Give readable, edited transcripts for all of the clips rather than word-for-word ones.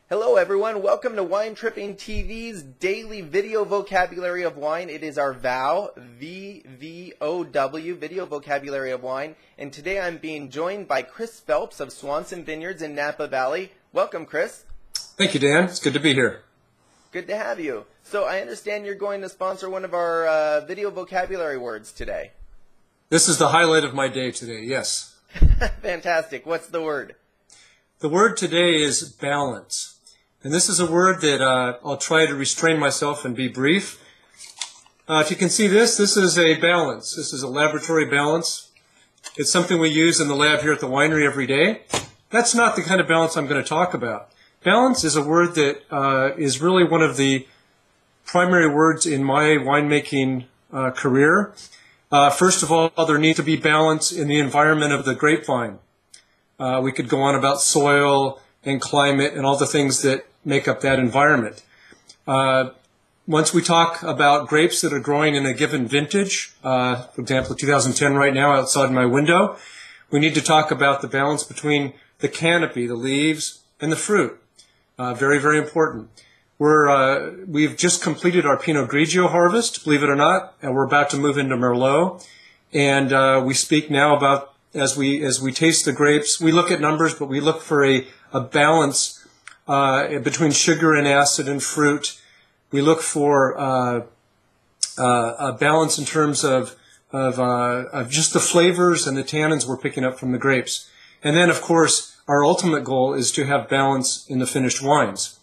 Hello everyone, welcome to Wine Tripping TV's daily video vocabulary of wine. It is our VOW, V-V-O-W, video vocabulary of wine. And today I'm being joined by Chris Phelps of Swanson Vineyards in Napa Valley. Welcome, Chris. Thank you, Dan. It's good to be here. Good to have you. So I understand you're going to sponsor one of our video vocabulary words today. This is the highlight of my day today, yes. Fantastic. What's the word? The word today is balance. And this is a word that I'll try to restrain myself and be brief. If you can see this is a balance. This is a laboratory balance. It's something we use in the lab here at the winery every day. That's not the kind of balance I'm going to talk about. Balance is a word that is really one of the primary words in my winemaking career. First of all, there needs to be balance in the environment of the grapevine. We could go on about soil and climate and all the things that make up that environment. Once we talk about grapes that are growing in a given vintage, for example, 2010 right now outside my window, we need to talk about the balance between the canopy, the leaves, and the fruit. Very, very important. We've just completed our Pinot Grigio harvest, believe it or not, and we're about to move into Merlot. And we speak now about, as we taste the grapes, we look at numbers, but we look for a balance between sugar and acid and fruit. We look for a balance in terms of just the flavors and the tannins we're picking up from the grapes. And then, of course, our ultimate goal is to have balance in the finished wines.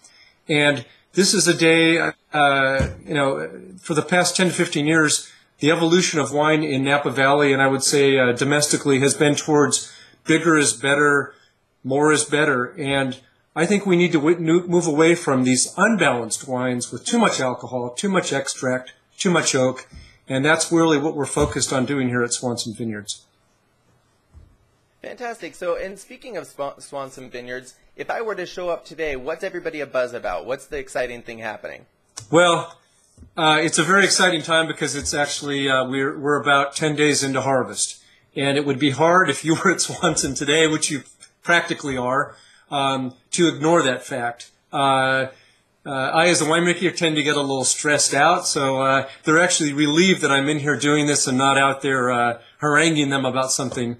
And this is a day, for the past 10 to 15 years, the evolution of wine in Napa Valley, and I would say domestically, has been towards bigger is better, more is better. And I think we need to move away from these unbalanced wines with too much alcohol, too much extract, too much oak. And that's really what we're focused on doing here at Swanson Vineyards. Fantastic. So, and speaking of Swanson Vineyards, if I were to show up today, what's everybody abuzz about? What's the exciting thing happening? Well, it's a very exciting time because it's actually, we're about 10 days into harvest. And it would be hard if you were at Swanson today, which you practically are, to ignore that fact. I, as a winemaker, tend to get a little stressed out, so they're actually relieved that I'm in here doing this and not out there haranguing them about something.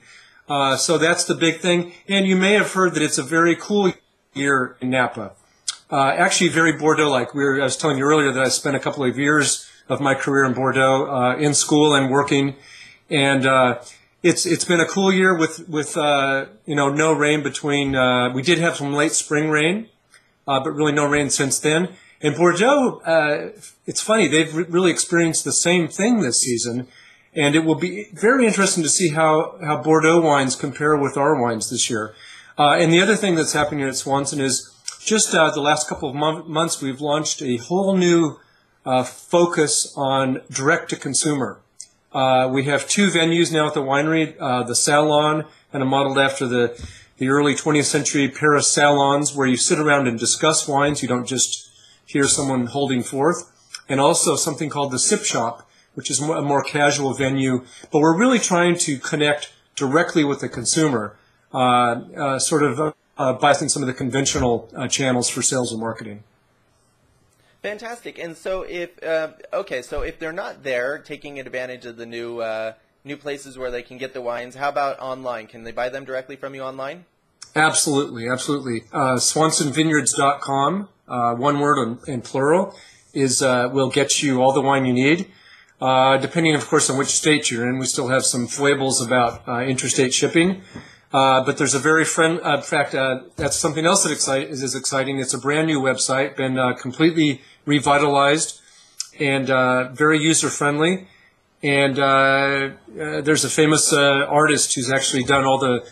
So that's the big thing. And you may have heard that it's a very cool year in Napa. Actually, very Bordeaux-like. I was telling you earlier that I spent a couple of years of my career in Bordeaux, in school and working, and it's been a cool year with no rain between. We did have some late spring rain, but really no rain since then. In Bordeaux, it's funny, they've really experienced the same thing this season, and it will be very interesting to see how Bordeaux wines compare with our wines this year. And the other thing that's happening here at Swanson is just the last couple of months we've launched a whole new focus on direct-to-consumer. We have two venues now at the winery, the Salon, and modeled after the early 20th century Paris salons, where you sit around and discuss wines. You don't just hear someone holding forth. And also something called the Sip Shop, which is a more casual venue. But we're really trying to connect directly with the consumer, bypassing some of the conventional channels for sales and marketing. Fantastic. And so if they're not there taking advantage of the new places where they can get the wines, how about online? Can they buy them directly from you online? Absolutely, absolutely. SwansonVineyards.com, one word in plural, will get you all the wine you need. Depending, of course, on which state you're in. We still have some foibles about interstate shipping. But there's a very in fact, that's something else that is exciting. It's a brand new website, been completely revitalized and very user-friendly. And there's a famous artist who's actually done all the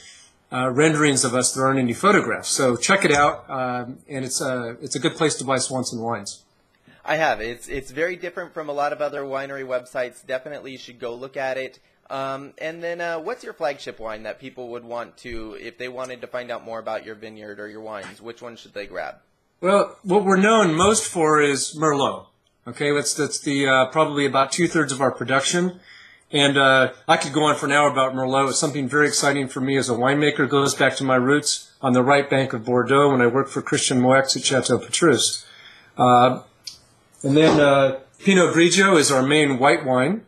renderings of us. There aren't any photographs. So check it out, and it's a good place to buy Swanson wines. I have. It's very different from a lot of other winery websites. Definitely you should go look at it. And then what's your flagship wine that people would want to, if they wanted to find out more about your vineyard or your wines, which one should they grab? Well, what we're known most for is Merlot. Okay, that's the probably about 2/3 of our production. And I could go on for an hour about Merlot. It's something very exciting for me as a winemaker. It goes back to my roots on the right bank of Bordeaux when I worked for Christian Moix at Chateau Petrus. And then Pinot Grigio is our main white wine.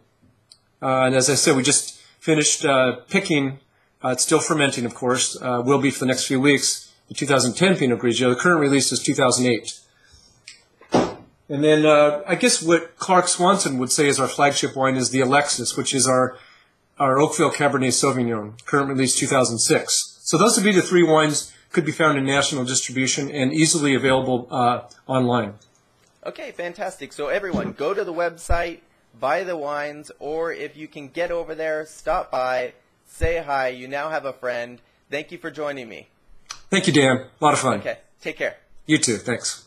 And as I said, we just finished picking. It's still fermenting, of course. Will be for the next few weeks. The 2010 Pinot Grigio. The current release is 2008. And then I guess what Clark Swanson would say is our flagship wine is the Alexis, which is our Oakville Cabernet Sauvignon, current release 2006. So those would be the three wines, could be found in national distribution and easily available online. Okay, fantastic. So everyone, go to the website, buy the wines, or if you can get over there, stop by, say hi. You now have a friend. Thank you for joining me. Thank you, Dan. A lot of fun. Okay, take care. You too. Thanks.